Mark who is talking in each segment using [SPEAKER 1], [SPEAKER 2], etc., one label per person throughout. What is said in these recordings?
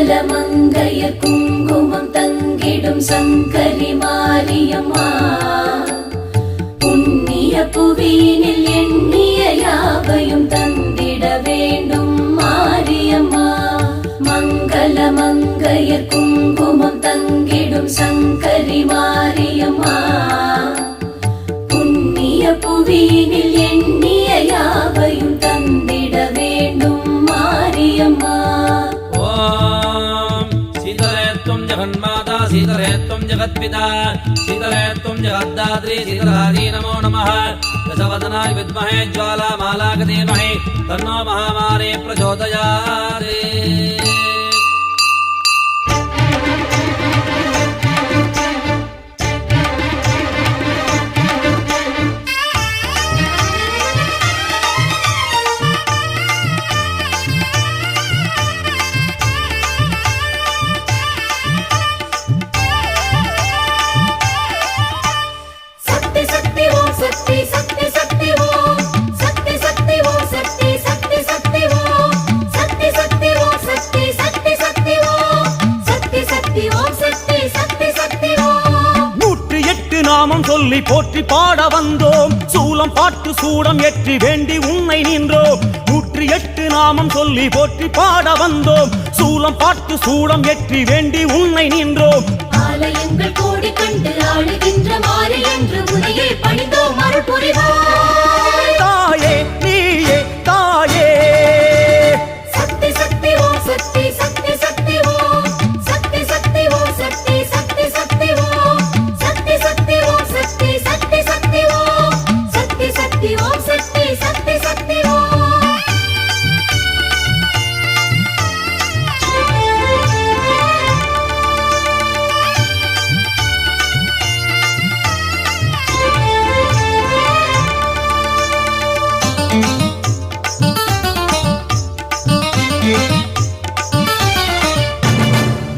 [SPEAKER 1] மங்கள குங்குமம் தங்கிடும் சங்கரி மாரியம்மா புண்ணிய புவியினில் எண்ணிய யாவையும் தந்திட வேண்டும் மாரியம்மா மங்கள குங்குமம் தங்கிடும் சங்கரி மாரியம்மா புண்ணிய புவியினில் எண்ணிய யாவையும் தந்திட வேண்டும் மாரியம்மா
[SPEAKER 2] जगन्माता शीतले त्वं जगत्पिता शीतले त्वं जगद्धात्री शीतलायै नमो नमः दशवदनाय विद्महे ज्वालामालाय धीमहि तन्नो महामारी प्रचोदयात्
[SPEAKER 3] நாமம் சொல்லி போற்றி பாட வந்தோம் சூலம் பாட்டு சூடம் ஏற்றி வேண்டி உன்னை நின்றோம் 108 நாமம் சொல்லி போற்றி பாட வந்தோம் சூலம் பாட்டு சூடம் ஏற்றி வேண்டி உன்னை நின்றோம்
[SPEAKER 1] ஆலயங்கள் கோடி கண்டு ஆளுகின்ற மாறி என்று உனையே பணிந்தோம் அருள் புரிவாய்
[SPEAKER 3] தாயே நீயே தாயே
[SPEAKER 1] சக்தி சக்தி ஓ சக்தி சக்தி சக்தி ஓ சக்தி சக்தி ஓ சக்தி சக்தி சக்தி ஓ சக்தி சக்தி ஓ சக்தி சக்தி சக்தி ஓ சக்தி சக்தி ஓ சக்தி சக்தி சக்தி ஓ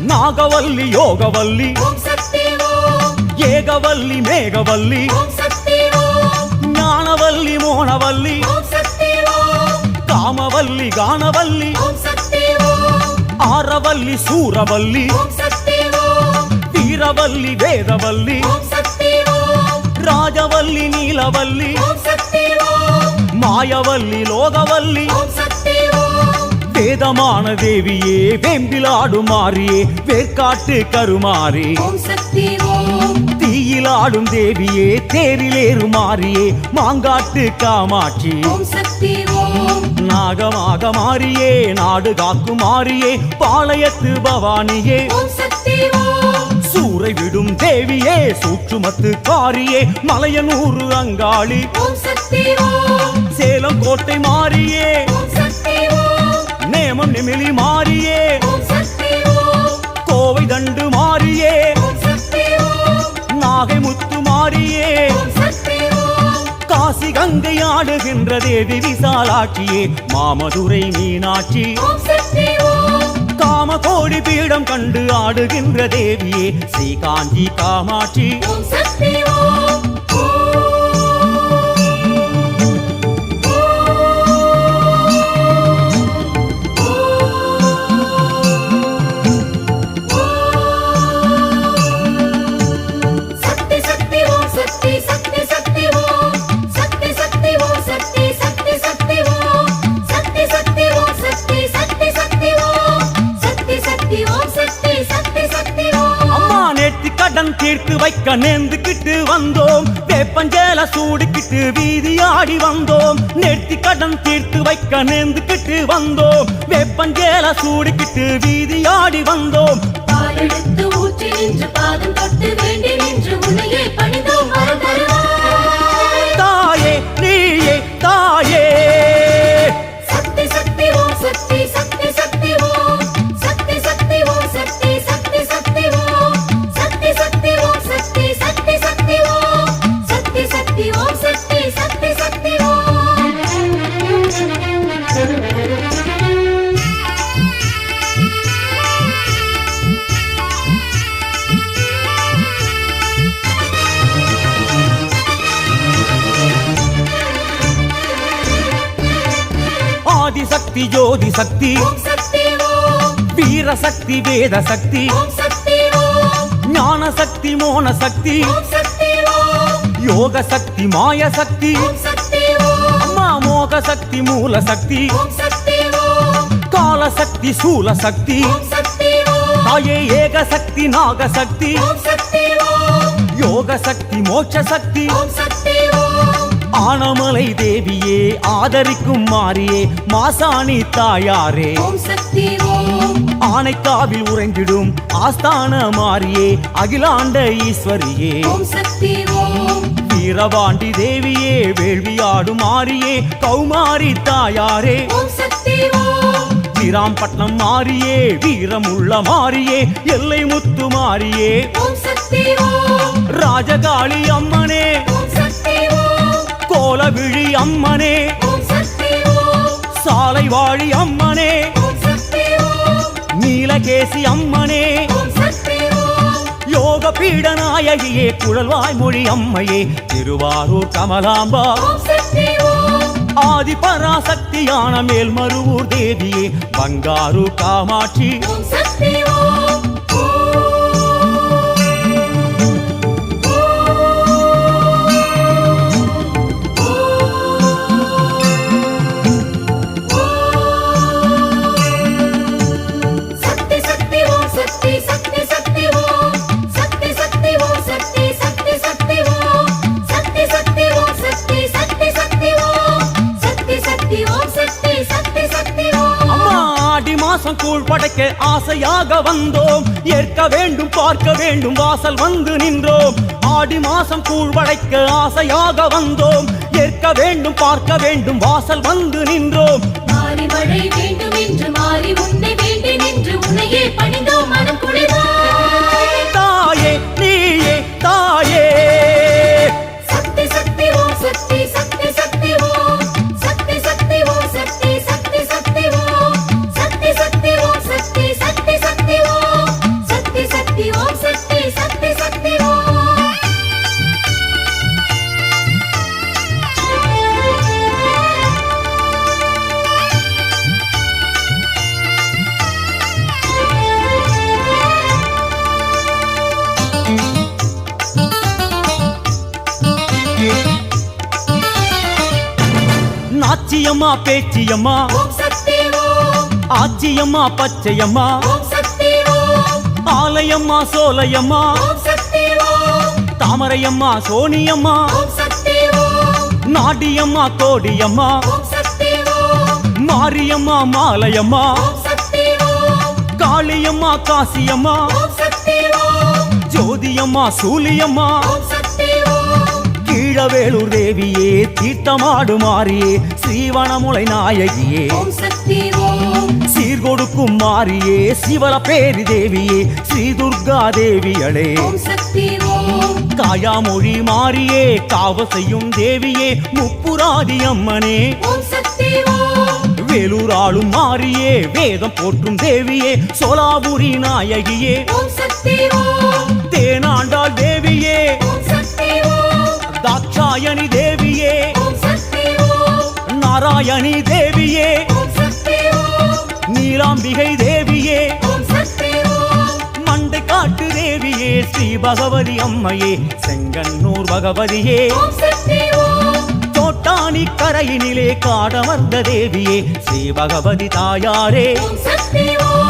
[SPEAKER 3] நாகவல்லி யோகவல்லி
[SPEAKER 1] ஓம் சக்தி ஓம்
[SPEAKER 3] ஏகவல்லி மேகவல்லி
[SPEAKER 1] ஓம் சக்தி ஓம்
[SPEAKER 3] ஞானவல்லி மோனவல்லி
[SPEAKER 1] ஓம் சக்தி ஓம்
[SPEAKER 3] காமவல்லி கானவல்லி
[SPEAKER 1] ஓம் சக்தி ஓம்
[SPEAKER 3] ஆரவல்லி சூரவல்லி
[SPEAKER 1] ஓம் சக்தி ஓம்
[SPEAKER 3] வீரவல்லி வேதவல்லி
[SPEAKER 1] ஓம் சக்தி ஓம்
[SPEAKER 3] ராஜவல்லி நீலவல்லி
[SPEAKER 1] ஓம் சக்தி ஓம்
[SPEAKER 3] மாயவல்லி லோகவல்லி
[SPEAKER 1] ஓம் சக்தி ஓம்
[SPEAKER 3] வேதமான தேவியே வேம்பிலாடும் மாறியே வேர்க்காட்டு கருமாறி
[SPEAKER 1] ஓம் சக்தி ஓம்
[SPEAKER 3] தீயிலாடும் தேவியே தேரிலேறு மாறியே மாங்காட்டு காமாட்சி
[SPEAKER 1] ஓம் சக்தி ஓம்
[SPEAKER 3] நாகமாக மாறியே நாடு காக்கும் மாறியே பாளையத்து பவானியே
[SPEAKER 1] ஓம் சக்தி ஓம்
[SPEAKER 3] சூறை விடும் தேவியே சூற்றுமத்து காரியே மலையனூறு அங்காளி
[SPEAKER 1] ஓம் சக்தி ஓம்
[SPEAKER 3] சேலம் கோட்டை மாறியே
[SPEAKER 1] ஓம் சக்தி ஓம்
[SPEAKER 3] நேமம் நிமிலி மாறியே
[SPEAKER 1] ஓம் சக்தி ஓம்
[SPEAKER 3] கோவை தண்டு மாறியே
[SPEAKER 1] ஓம் சக்தி ஓம்
[SPEAKER 3] நாகை முத்து மாறியே
[SPEAKER 1] ஓம் சக்தி ஓம்
[SPEAKER 3] காசி கங்கை ஆடுகின்ற தேவி விசாலாட்சியே மாமதுரை மீனாட்சி
[SPEAKER 1] ஓம் சக்தி ஓம்
[SPEAKER 3] காம கோடி பீடம் கண்டு ஆடுகின்ற தேவியே ஸ்ரீகாஞ்சி காமாட்சி
[SPEAKER 1] ஓம் சக்தி ஓம்
[SPEAKER 3] தீர்த்து வைக்க நேர்ந்துக்கிட்டு வந்தோம் வேப்பஞ்சேல சூடிக்கிட்டு வீதி ஆடி வந்தோம் நேர்த்தி கடன் தீர்த்து வைக்க நேர்ந்துக்கிட்டு வந்தோம் வேப்பஞ்சேல சூடிக்கிட்டு வீதி ஆடி வந்தோம்
[SPEAKER 1] பாலெடுத்து ஊற்றி நின்று பாதம் தொட்டு வேண்டி நின்று உன்னையே பணிந்தோம் வரம் தருவாய்
[SPEAKER 3] தாயே நீயே தாயே
[SPEAKER 1] சக்தி சக்தி ஓ சக்தி சக்தி சக்தி ஓ சக்தி சக்தி ஓ சக்தி சக்தி சக்தி ஓ சக்தி சக்தி ஓ சக்தி சக்தி சக்தி ஓ சக்தி சக்தி ஓ சக்தி சக்தி சக்தி ஓ
[SPEAKER 3] ஆதி சக்தி ஜோதி சக்தி
[SPEAKER 1] ஓம் சக்தி ஓம்
[SPEAKER 3] வீர சக்தி வேத சக்தி
[SPEAKER 1] ஓம் சக்தி ஓம்
[SPEAKER 3] ஞான சக்தி மோன சக்தி
[SPEAKER 1] ஓம் சக்தி ஓம்
[SPEAKER 3] யோக சக்தி மாய சக்தி
[SPEAKER 1] ஓம் சக்தி ஓம்
[SPEAKER 3] அம்மா மோக சக்தி மூல சக்தி
[SPEAKER 1] ஓம் சக்தி ஓம்
[SPEAKER 3] கால சக்தி சூல சக்தி
[SPEAKER 1] ஓம் சக்தி ஓம்
[SPEAKER 3] தாயே ஏக சக்தி நாக சக்தி
[SPEAKER 1] ஓம் சக்தி ஓம்
[SPEAKER 3] யோக சக்தி மோட்ச சக்தி
[SPEAKER 1] ஓம் சக்தி ஓம்
[SPEAKER 3] ஆனமலை தேவியே ஆதரிக்கும் மாரியே மாசாணி தாயாரே
[SPEAKER 1] ஓம் சக்தி ஓம்
[SPEAKER 3] ஆனைக்காவில் உறைந்திடும் ஆஸ்தான மாரியே அகிலாண்ட ஈஸ்வரியே
[SPEAKER 1] ஓம் சக்தி ஓம்
[SPEAKER 3] வீரபாண்டி தேவியே வேள்வியாடும் மாரியே கௌமாரி தாயாரே
[SPEAKER 1] ஓம் சக்தி ஓம்
[SPEAKER 3] வீராம்பட்டினம் மாரியே வீரமுள்ள மாரியே எல்லை முத்து மாரியே
[SPEAKER 1] ஓம் சக்தி ஓம்
[SPEAKER 3] ராஜகாளி அம்மனே
[SPEAKER 1] ஓம் சக்தி ஓம்
[SPEAKER 3] கோலவிழி அம்மனே
[SPEAKER 1] ஓம் சக்தி ஓம்
[SPEAKER 3] சாலை வாழி அம்மனே
[SPEAKER 1] ஓம் சக்தி ஓம்
[SPEAKER 3] நீலகேசி அம்மனே
[SPEAKER 1] ஓம் சக்தி ஓம்
[SPEAKER 3] யோக பீடநாயகியே குழல்வாய் மொழி அம்மையே திருவாரூர் கமலாம்பா
[SPEAKER 1] ஓம் சக்தி ஓம்
[SPEAKER 3] ஆதி பராசக்தியான மேல்மருவூர் தேவியே பங்காரு காமாட்சி
[SPEAKER 1] ஓம் சக்தி ஓம் சக்தி சக்தி ஓம் சக்தி சக்தி சக்தி ஓம் சக்தி சக்தி ஓம் சக்தி சக்தி சக்தி ஓம் சக்தி சக்தி ஓம் சக்தி சக்தி சக்தி ஓம் சக்தி சக்தி ஓம் சக்தி சக்தி சக்தி ஓம்
[SPEAKER 3] அம்மா ஆடி மாசம் கூழ் படைக்க ஆசையாக வந்தோம் ஏற்க வேண்டும் பார்க்க வேண்டும் வாசல் வந்து நின்றோம் ஆடி மாசம் கூழ் படைக்க ஆசையாக வந்தோம் ஏற்க வேண்டும் பார்க்க வேண்டும் வாசல் வந்து நின்றோம்
[SPEAKER 1] மாறி மழை வேண்டும் என்று மாறி உன்னை வேண்டி நின்று உன்னையே பணிந்தோம் மனம் குளிர்வாய்
[SPEAKER 3] தாயே நீயே தாயே
[SPEAKER 1] சக்தி சக்தி ஓம் சக்தி சக்தி சக்தி ஓம் சக்தி சக்தி ஓம் சக்தி சக்தி சக்தி ஓம் சக்தி சக்தி ஓம் சக்தி சக்தி சக்தி ஓம் சக்தி சக்தி ஓம் சக்தி சக்தி சக்தி ஓம்
[SPEAKER 3] நாச்சியம்மா பேச்சியம்மா
[SPEAKER 1] ஓம் சக்தி ஓம்
[SPEAKER 3] ஆச்சியம்மா பச்சையம்மா
[SPEAKER 1] ஓம் சக்தி ஓம்
[SPEAKER 3] ஆலயம்மா சோலையம்மா
[SPEAKER 1] ஓம் சக்தி ஓம்
[SPEAKER 3] தாமரையம்மா சோனியம்மா
[SPEAKER 1] ஓம் சக்தி ஓம்
[SPEAKER 3] நாடியம்மா கோடியம்மா
[SPEAKER 1] ஓம் சக்தி ஓம்
[SPEAKER 3] மாரியம்மா மாலையம்மா
[SPEAKER 1] ஓம் சக்தி ஓம்
[SPEAKER 3] காளியம்மா காசியம்மா
[SPEAKER 1] ஓம் சக்தி ஓம்
[SPEAKER 3] ஜோதியம்மா சூலியம்மா
[SPEAKER 1] ஓம் சக்தி ஓம்
[SPEAKER 3] கீழவேலூர் தேவியே தீர்த்தமாடு மாறியே ஸ்ரீவனமுலை நாயகியே
[SPEAKER 1] ஓம் சக்தி ஓம்
[SPEAKER 3] சீர்கொடுக்கும் மாறியே சிவல பேரி தேவியே ஸ்ரீ துர்கா தேவியளே
[SPEAKER 1] ஓம் சக்தி ஓம்
[SPEAKER 3] காயாமொழி மாறியே காவ செய்யும் தேவியே முப்புராதி அம்மனே
[SPEAKER 1] ஓம் சக்தி ஓம்
[SPEAKER 3] வேலூர் ஆளும் மாறியே வேதம் போற்றும் தேவியே சோலாபுரி நாயகியே
[SPEAKER 1] ஓம் சக்தி ஓம்
[SPEAKER 3] தேனாண்டாள் தேவியே
[SPEAKER 1] ஓம் சக்தி ஓம்
[SPEAKER 3] தாட்சாயணி தேவியே
[SPEAKER 1] ஓம் சக்தி ஓம்
[SPEAKER 3] நாராயணி தேவியே
[SPEAKER 1] ஓம் சக்தி ஓம்
[SPEAKER 3] நீலாம்பிகை தேவியே
[SPEAKER 1] ஓம் சக்தி ஓம்
[SPEAKER 3] மண்டை காட்டு தேவியே ஸ்ரீ பகவதி அம்மையே செங்கன்னூர் பகவதியே
[SPEAKER 1] ஓம் சக்தி ஓம்
[SPEAKER 3] தோட்டானி கரையினிலே காடமர்ந்த தேவியே ஸ்ரீ பகவதி தாயாரே
[SPEAKER 1] ஓம் சக்தி ஓம்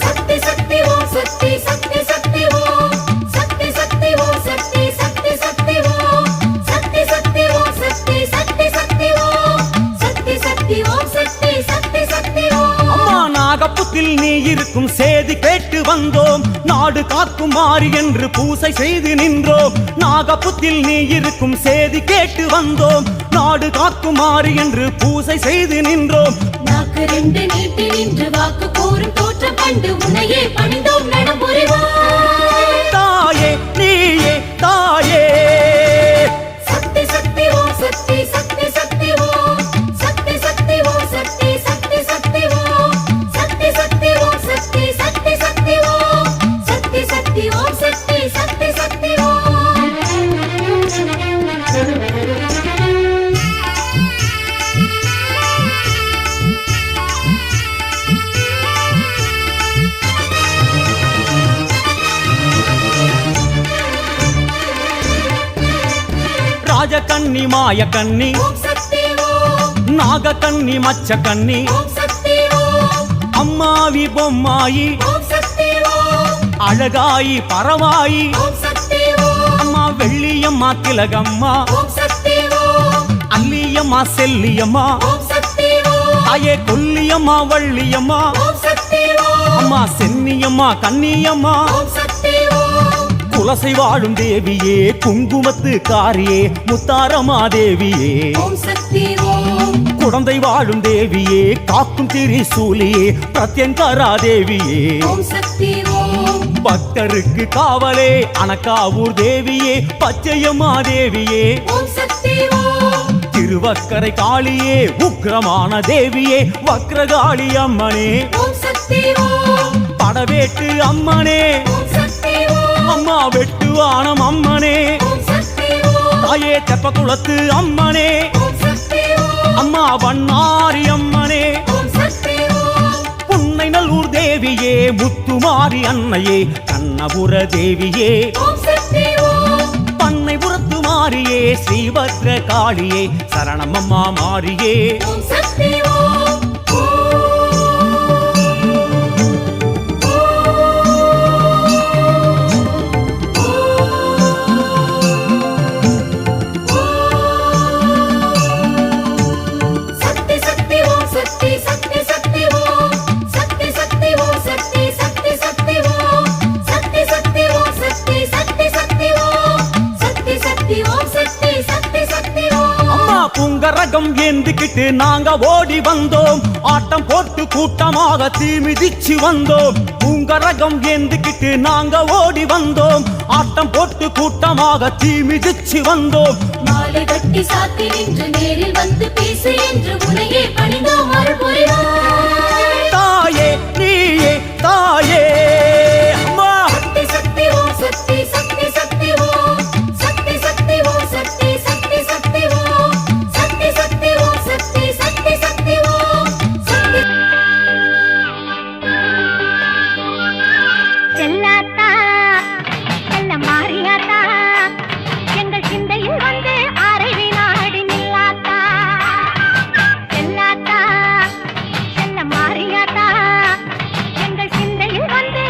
[SPEAKER 1] சக்தி சக்தி ஓம் சக்தி சக்தி சக்தி ஓம் சக்தி சக்தி ஓம் சக்தி சக்தி சக்தி ஓம் சக்தி சக்தி ஓம் சக்தி சக்தி சக்தி ஓம் சக்தி சக்தி ஓம் சக்தி சக்தி சக்தி ஓம்
[SPEAKER 3] அம்மா நாகப்புத்தில் நீ இருக்கும் சேதி கேட்டு வந்தோம் நாடு காக்கும் மாறி என்று பூசை செய்து நின்றோம் நாகப்புத்தில் நீ இருக்கும் சேதி கேட்டு வந்தோம் நாடு காக்கும் மாறி என்று பூசை செய்து நின்றோம்
[SPEAKER 1] நாக்கு ரெண்டு நீட்டி நின்று வாக்கு கூறும் தோற்றம் கண்டு உன்னையே பணிந்தோம் நடமுறைவாய்
[SPEAKER 3] தாயே நீயே தாயே
[SPEAKER 1] சக்தி சக்தி ஓம் சக்தி சக்தி சக்தி ஓம் சக்தி சக்தி ஓம் சக்தி சக்தி சக்தி ஓம் சக்தி சக்தி ஓம் சக்தி சக்தி சக்தி ஓம்
[SPEAKER 3] ராஜகன்னி மாயக்கன்னி
[SPEAKER 1] ஓம் சக்தி ஓம்
[SPEAKER 3] நாகக்கன்னி மச்சக்கன்னி
[SPEAKER 1] ஓம் சக்தி ஓம்
[SPEAKER 3] அம்மாவி பொம்மாயி
[SPEAKER 1] ஓம் சக்தி ஓம்
[SPEAKER 3] அழகாயி பரவாயி
[SPEAKER 1] ஓம் சக்தி ஓம்
[SPEAKER 3] அம்மா வெள்ளியம்மா திலகம்மா
[SPEAKER 1] ஓம் சக்தி ஓம்
[SPEAKER 3] அல்லியம்மா செல்லியம்மா
[SPEAKER 1] ஓம் சக்தி ஓம்
[SPEAKER 3] தாயே கொல்லியம்மா வள்ளியம்மா
[SPEAKER 1] ஓம் சக்தி ஓம்
[SPEAKER 3] அம்மா சென்னியம்மா கன்னியம்மா
[SPEAKER 1] ஓம் சக்தி ஓம்
[SPEAKER 3] குலசை வாழும் தேவியே குங்குமத்து காரியே முத்தாரமா தேவியே
[SPEAKER 1] ஓம் சக்தி ஓம்
[SPEAKER 3] குழந்தை வாழும் தேவியே காக்கும் திரிசூலியே பிரத்யங்கரா தேவியே
[SPEAKER 1] ஓம் சக்தி ஓம்
[SPEAKER 3] பக்தருக்கு காவலே அனக்காவூர் தேவியே பச்சையம்மா தேவியே
[SPEAKER 1] ஓம் சக்தி ஓம்
[SPEAKER 3] திருவக்கரை காளியே உக்கிரமான தேவியே வக்ரகாளி அம்மனே
[SPEAKER 1] ஓம் சக்தி ஓம்
[SPEAKER 3] படவேட்டு அம்மனே
[SPEAKER 1] ஓம் சக்தி ஓம்
[SPEAKER 3] அம்மா வெட்டுவானம் அம்மனே
[SPEAKER 1] ஓம் சக்தி ஓம்
[SPEAKER 3] தாயே தெப்பக்குளத்து அம்மனே
[SPEAKER 1] ஓம் சக்தி ஓம்
[SPEAKER 3] அம்மா வண்ணாரி அம்மனே
[SPEAKER 1] ஓம் சக்தி ஓம்
[SPEAKER 3] புன்னை நல்லூர் தேவியே முத்துமாரி அன்னையே கண்ணபுர தேவியே
[SPEAKER 1] ஓம் சக்தி ஓம்
[SPEAKER 3] பண்ணைபுரத்து மாரியே ஸ்ரீபத்ர காளியே சரணமம்மா மாரியே
[SPEAKER 1] ஓம் சக்தி ஓம் சக்தி சக்தி ஓம் சக்தி சக்தி சக்தி ஓம் சக்தி சக்தி ஓம் சக்தி சக்தி சக்தி ஓம் சக்தி சக்தி ஓம் சக்தி சக்தி சக்தி ஓம் சக்தி சக்தி ஓம் சக்தி சக்தி சக்தி ஓம்
[SPEAKER 3] அம்மா புங்கரகம் ஏந்திக்கிட்டு நாங்க ஓடி வந்தோம் ஆட்டம் போட்டு கூட்டமாக தீ மிதிச்சு வந்தோம் புங்கரகம் ஏந்திக்கிட்டு நாங்க ஓடி வந்தோம் ஆட்டம் போட்டு கூட்டமாக தீ மிதிச்சு வந்தோம்
[SPEAKER 1] மாலை கட்டி சாத்தி நின்று நேரில் வந்து பேசு என்று உனையே பணிந்தோம் அருள் புரிவாய்
[SPEAKER 3] தாயே நீயே தாயே அம்மா
[SPEAKER 1] சக்தி சக்தி ஓம் சக்தி சக்தி சக்தி ஓம் சக்தி சக்தி ஓம் சக்தி சக்தி சக்தி ஓம் சக்தி சக்தி ஓம் சக்தி சக்தி சக்தி ஓம் சக்தி
[SPEAKER 4] செல்லாத்தா செல்ல மாறியாத்தா எங்கள் சிந்தையில் வந்து அரை வினாடி நில்லாத்தா செல்லாத்தா செல்ல மாறியாத்தா எங்கள் சிந்தையில் வந்து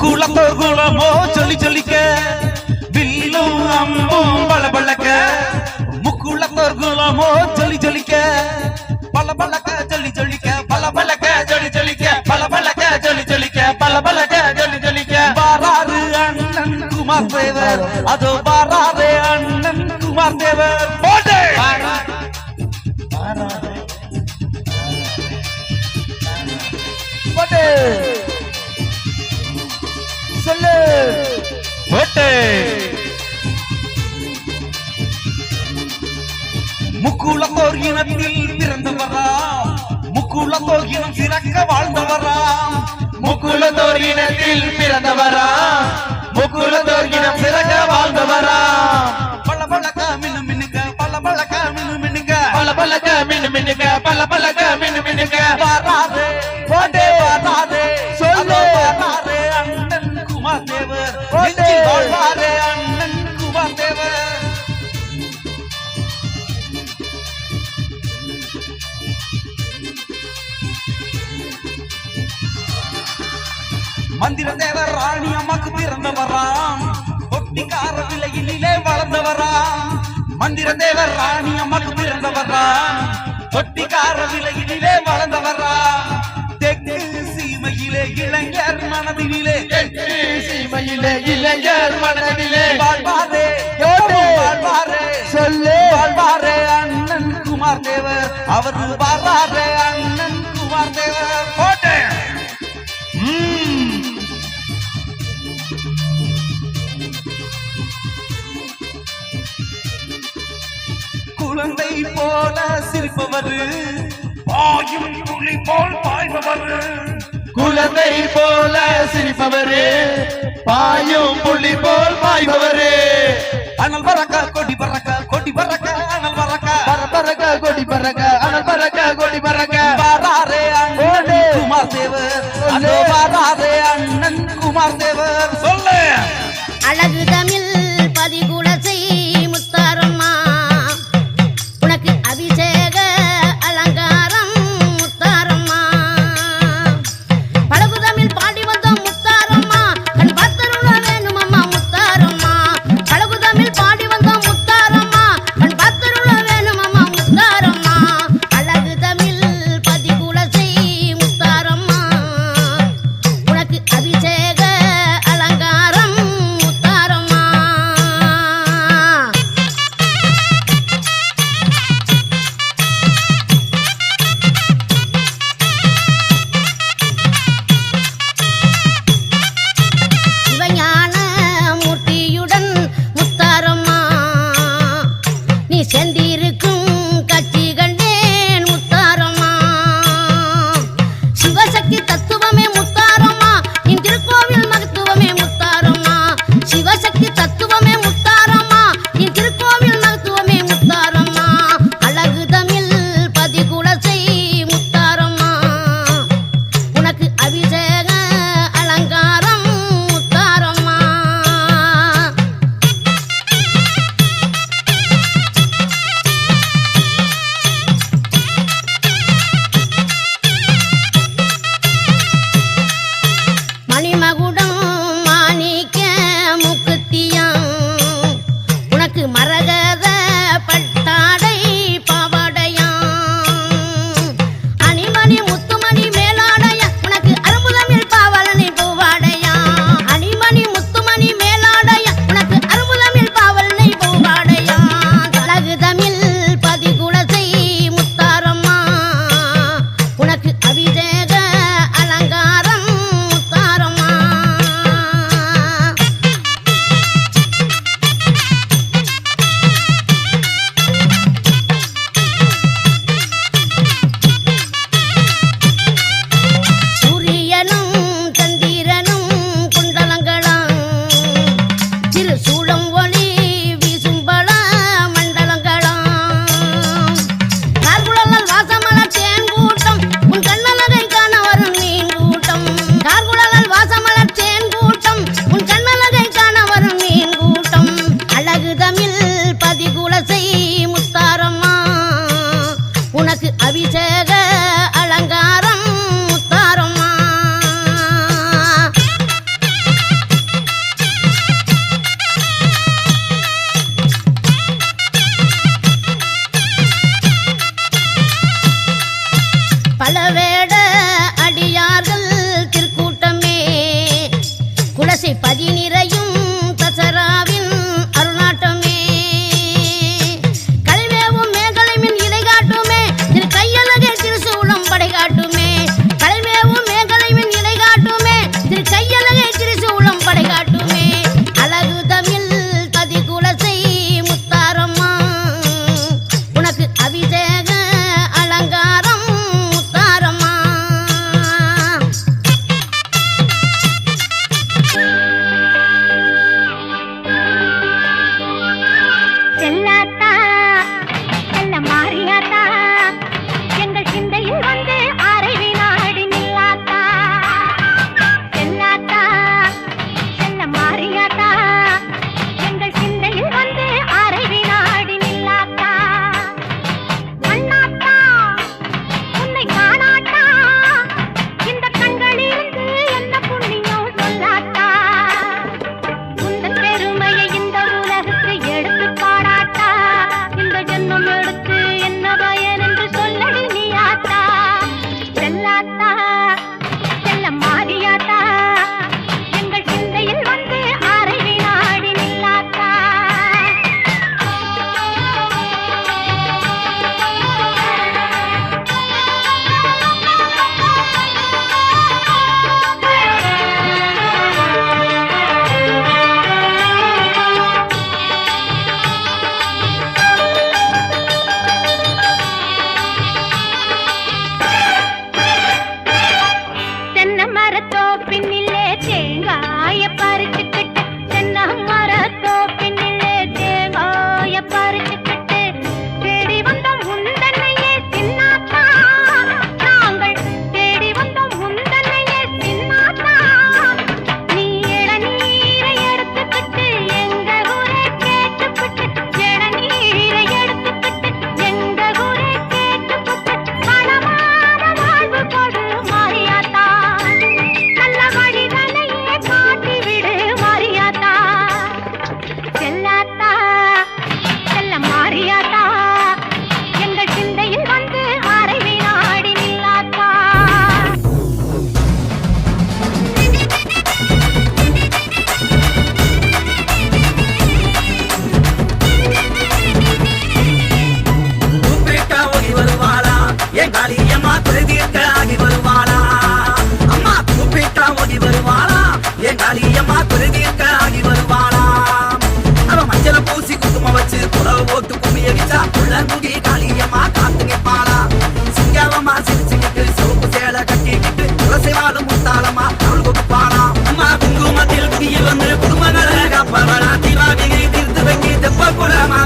[SPEAKER 3] முக்குளத்தோர் குலமோ சொல்லி சொல்லிக்க வில்லும் அம்பும் பளபளக்க முக்குளத்தோர் குலமோ சொல்லி சொல்லிக்க பளபளக்க சொல்லி சொல்லிக்க பளபளக்க சொல்லி சொல்லிக்க பளபளக்க சொல்லி சொல்லிக்க பளபளக்க சொல்லி சொல்லிக்க பாராரு அண்ணன் குமார் தேவர் அதோ பாராரு அண்ணன் குமார் தேவர் போடு போடு சொல்லு போட்டு முக்குளத்தோர் இனத்தில் பிறந்தவரா முக்குளத்தோர் இனம் சிறக்க வாழ்ந்தவரா முக்குளத்தோர் இனத்தில் பிறந்தவரா முக்குளத்தோர் இனம் சிறக்க வாழ்ந்தவரா பளபளக்க மின்னு மின்னுங்க பளபளக்க மின்னு மின்னுங்க பளபளக்க மின்னு மின்னுங்க பளபளக்க மின்னு மின்னுங்க வராதே போடே வராதே சொல்லு வராதே அண்ணன் குமார் தேவர் நெஞ்சில் வாழ்வாரே அண்ணன் குமார் தேவர் மந்திர தேவர் ராணி அம்மாக்கு பிறந்தவராம் பொட்டிக்கார விலையிலே வளர்ந்தவராம் மந்திர தேவர் ராணி அம்மாக்கு பிறந்தவராம் பொட்டிக்கார விலையிலே வளர்ந்தவராம் தெற்கு சீமையிலே இளைஞர் மனதினிலே தெற்கு சீமையிலே இளைஞர் மனதினிலே வாழ்வாரே வாழ்வாரே சொல்லு வாழ்வாரே அண்ணன் குமார் தேவர் அவர் வாழ்வாரே அண்ணன் குமார் தேவர் போட்டே குழந்தை போல சிரிப்பவர் பாயும் புலி போல் பாய்பவர் குழந்தை போல சிரிப்பவர் பாயும் புலி போல் பாய்பவர் அனல் பறக்க கொடி பறக்க கொடி பறக்க அனல் பறக்க பறக்க கொடி பறக்க அனல் பறக்க கொடி பறக்க வராரே அண்ணன் குமார் தேவர் அதோ வராரே அண்ணன் குமார் தேவர் சொல்லு
[SPEAKER 4] அழகு தமிழ் பதிகுலசை முத்தாரம்மா உனக்கு அபிஷேக அலங்காரம் முத்தாரம்மா பழகு தமிழ் பாடி வந்தோம் முத்தாரம்மா கண் பத்தருள வேணுமம்மா முத்தாரம்மா பழகு தமிழ் பாடி வந்தோம்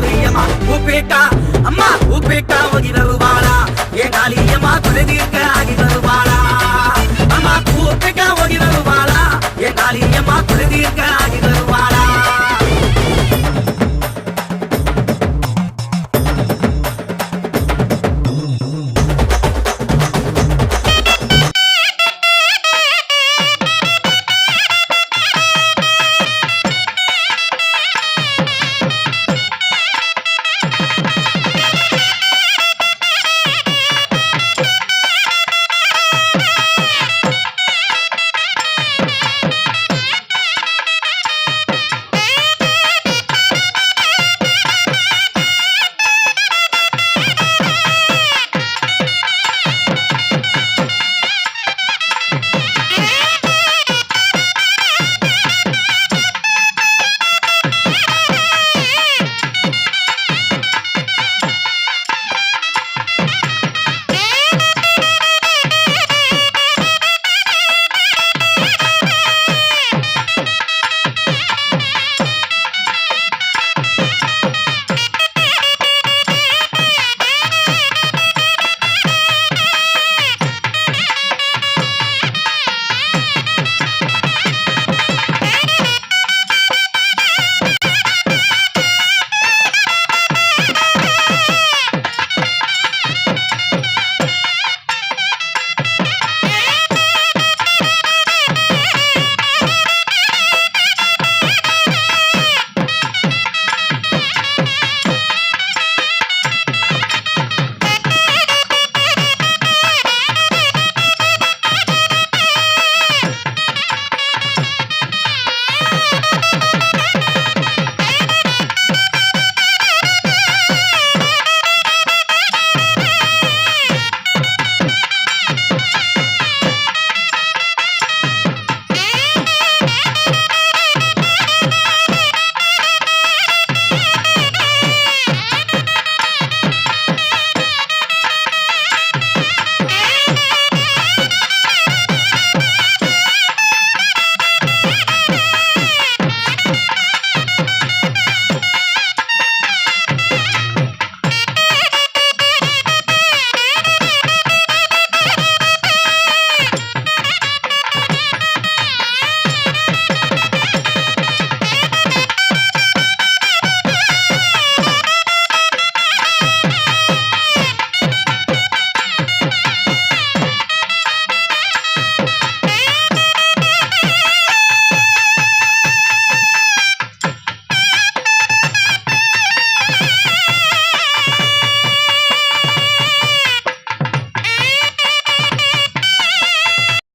[SPEAKER 5] வெய்யம்மா பூப்பேட்டா அம்மா பூப்பேட்டா ஒதி வருவாளா ஏ காளியம்மா குலதீர்க்க